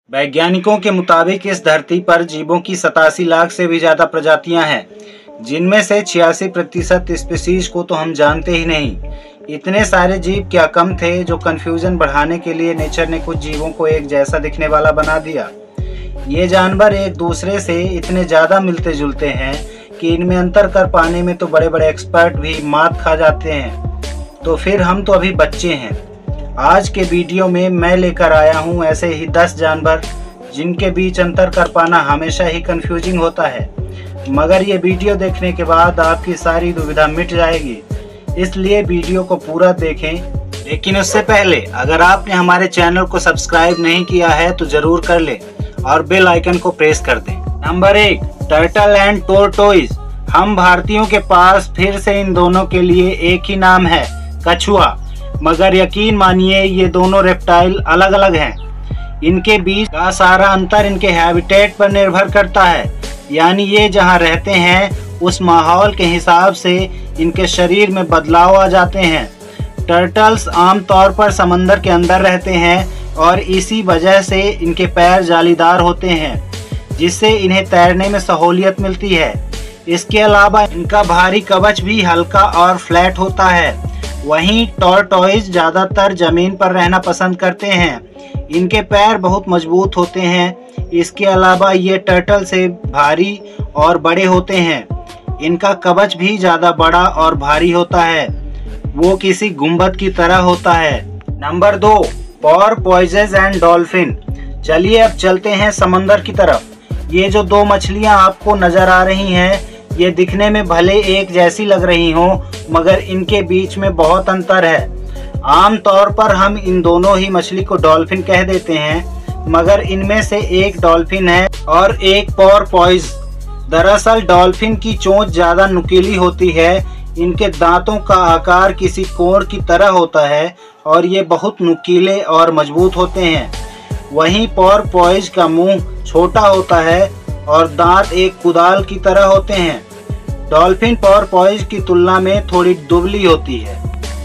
वैज्ञानिकों के मुताबिक इस धरती पर जीवों की 87 लाख से भी ज्यादा प्रजातियां हैं, जिनमें से 86% स्पीशीज को तो हम जानते ही नहीं। इतने सारे जीव क्या कम थे जो कंफ्यूजन बढ़ाने के लिए नेचर ने कुछ जीवों को एक जैसा दिखने वाला बना दिया। ये जानवर एक दूसरे से इतने ज्यादा मिलते जुलते हैं कि इनमें अंतर कर पाने में तो बड़े बड़े एक्सपर्ट भी मात खा जाते हैं। तो फिर हम तो अभी बच्चे हैं। आज के वीडियो में मैं लेकर आया हूं ऐसे ही 10 जानवर जिनके बीच अंतर कर पाना हमेशा ही कंफ्यूजिंग होता है, मगर ये वीडियो देखने के बाद आपकी सारी दुविधा मिट जाएगी। इसलिए वीडियो को पूरा देखें। लेकिन उससे पहले अगर आपने हमारे चैनल को सब्सक्राइब नहीं किया है तो जरूर कर ले और बेल आइकन को प्रेस कर दें। Number 1, turtle and tortoise. हम भारतीयों के पास फिर से इन दोनों के लिए एक ही नाम है, कछुआ। मगर यकीन मानिए ये दोनों रेप्टाइल अलग अलग हैं। इनके बीच का सारा अंतर इनके हैबिटेट पर निर्भर करता है, यानी ये जहाँ रहते हैं उस माहौल के हिसाब से इनके शरीर में बदलाव आ जाते हैं। टर्टल्स आमतौर पर समंदर के अंदर रहते हैं और इसी वजह से इनके पैर जालीदार होते हैं, जिससे इन्हें तैरने में सहूलियत मिलती है। इसके अलावा इनका भारी कवच भी हल्का और फ्लैट होता है। वहीं टॉर्टोइज ज़्यादातर जमीन पर रहना पसंद करते हैं। इनके पैर बहुत मजबूत होते हैं। इसके अलावा ये टर्टल से भारी और बड़े होते हैं। इनका कवच भी ज़्यादा बड़ा और भारी होता है, वो किसी गुंबद की तरह होता है। Number 2, porpoises and dolphin. चलिए अब चलते हैं समंदर की तरफ। ये जो 2 मछलियाँ आपको नज़र आ रही हैं, ये दिखने में भले एक जैसी लग रही हों, मगर इनके बीच में बहुत अंतर है। आम तौर पर हम इन दोनों ही मछली को डॉल्फिन कह देते हैं, मगर इनमें से एक डॉल्फिन है और एक पोर्पोइज। दरअसल डॉल्फिन की चोंच ज़्यादा नुकीली होती है। इनके दांतों का आकार किसी कोण की तरह होता है और ये बहुत नुकीले और मजबूत होते हैं। वहीं पोर्पोइज का मुंह छोटा होता है और दांत एक कुदाल की तरह होते हैं। डॉल्फिन पोर्पोइज की तुलना में थोड़ी दुबली होती है।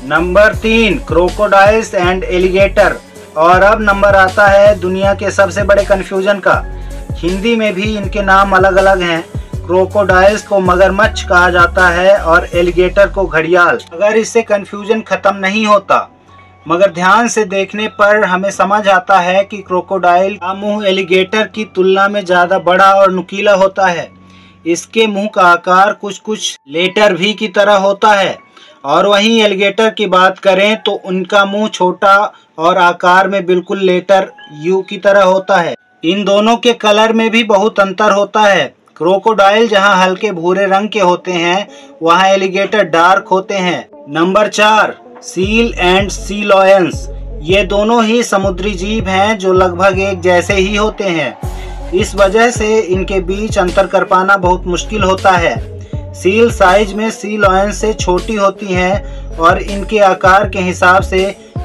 Number 3, crocodiles and alligator. और अब नंबर आता है दुनिया के सबसे बड़े कंफ्यूजन का। हिंदी में भी इनके नाम अलग अलग हैं। क्रोकोडाइल्स को मगरमच्छ कहा जाता है और एलिगेटर को घड़ियाल। अगर इससे कंफ्यूजन खत्म नहीं होता, मगर ध्यान से देखने पर हमें समझ आता है कि क्रोकोडाइल का मुंह एलिगेटर की तुलना में ज़्यादा बड़ा और नुकीला होता है। इसके मुंह का आकार कुछ लेटर भी की तरह होता है। और वहीं एलिगेटर की बात करें तो उनका मुंह छोटा और आकार में बिल्कुल लेटर यू की तरह होता है। इन दोनों के कलर में भी बहुत अंतर होता है। क्रोकोडाइल जहां हल्के भूरे रंग के होते हैं, वहां एलिगेटर डार्क होते हैं। Number 4, seal and sea lions. ये दोनों ही समुद्री जीव हैं जो लगभग एक जैसे ही होते हैं। इस वजह से इनके बीच अंतर कर पाना बहुत मुश्किल होता है। सील साइज में सी लॉयंस से छोटी होती हैं और इनके आकार के हिसाब से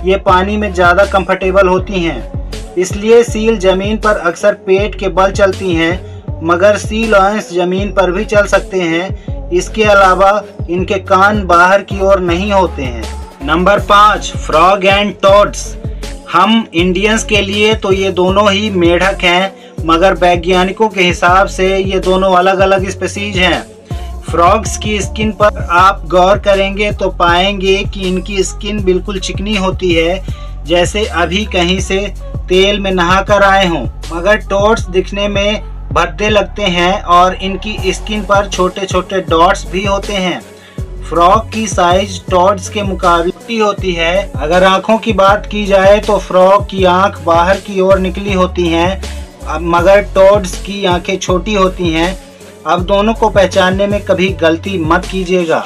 ये पानी में ज़्यादा कंफर्टेबल होती हैं। इसलिए सील जमीन पर अक्सर पेट के बल चलती हैं, मगर सी लॉयंस जमीन पर भी चल सकते हैं। इसके अलावा इनके कान बाहर की ओर नहीं होते हैं। Number 5, frog and toads. हम इंडियंस के लिए तो ये दोनों ही मेढक हैं, मगर वैज्ञानिकों के हिसाब से ये दोनों अलग अलग स्पीशीज हैं। फ्रॉग्स की स्किन पर आप गौर करेंगे तो पाएंगे कि इनकी स्किन बिल्कुल चिकनी होती है, जैसे अभी कहीं से तेल में नहा कर आए हों। मगर टोड्स दिखने में भद्दे लगते हैं और इनकी स्किन पर छोटे छोटे डॉट्स भी होते हैं। फ्रॉग की साइज टॉड्स के मुकाबले छोटी होती है। अगर आँखों की बात की जाए तो फ्रॉग की आँख बाहर की ओर निकली होती हैं, मगर टॉड्स की आँखें छोटी होती हैं। अब दोनों को पहचानने में कभी गलती मत कीजिएगा।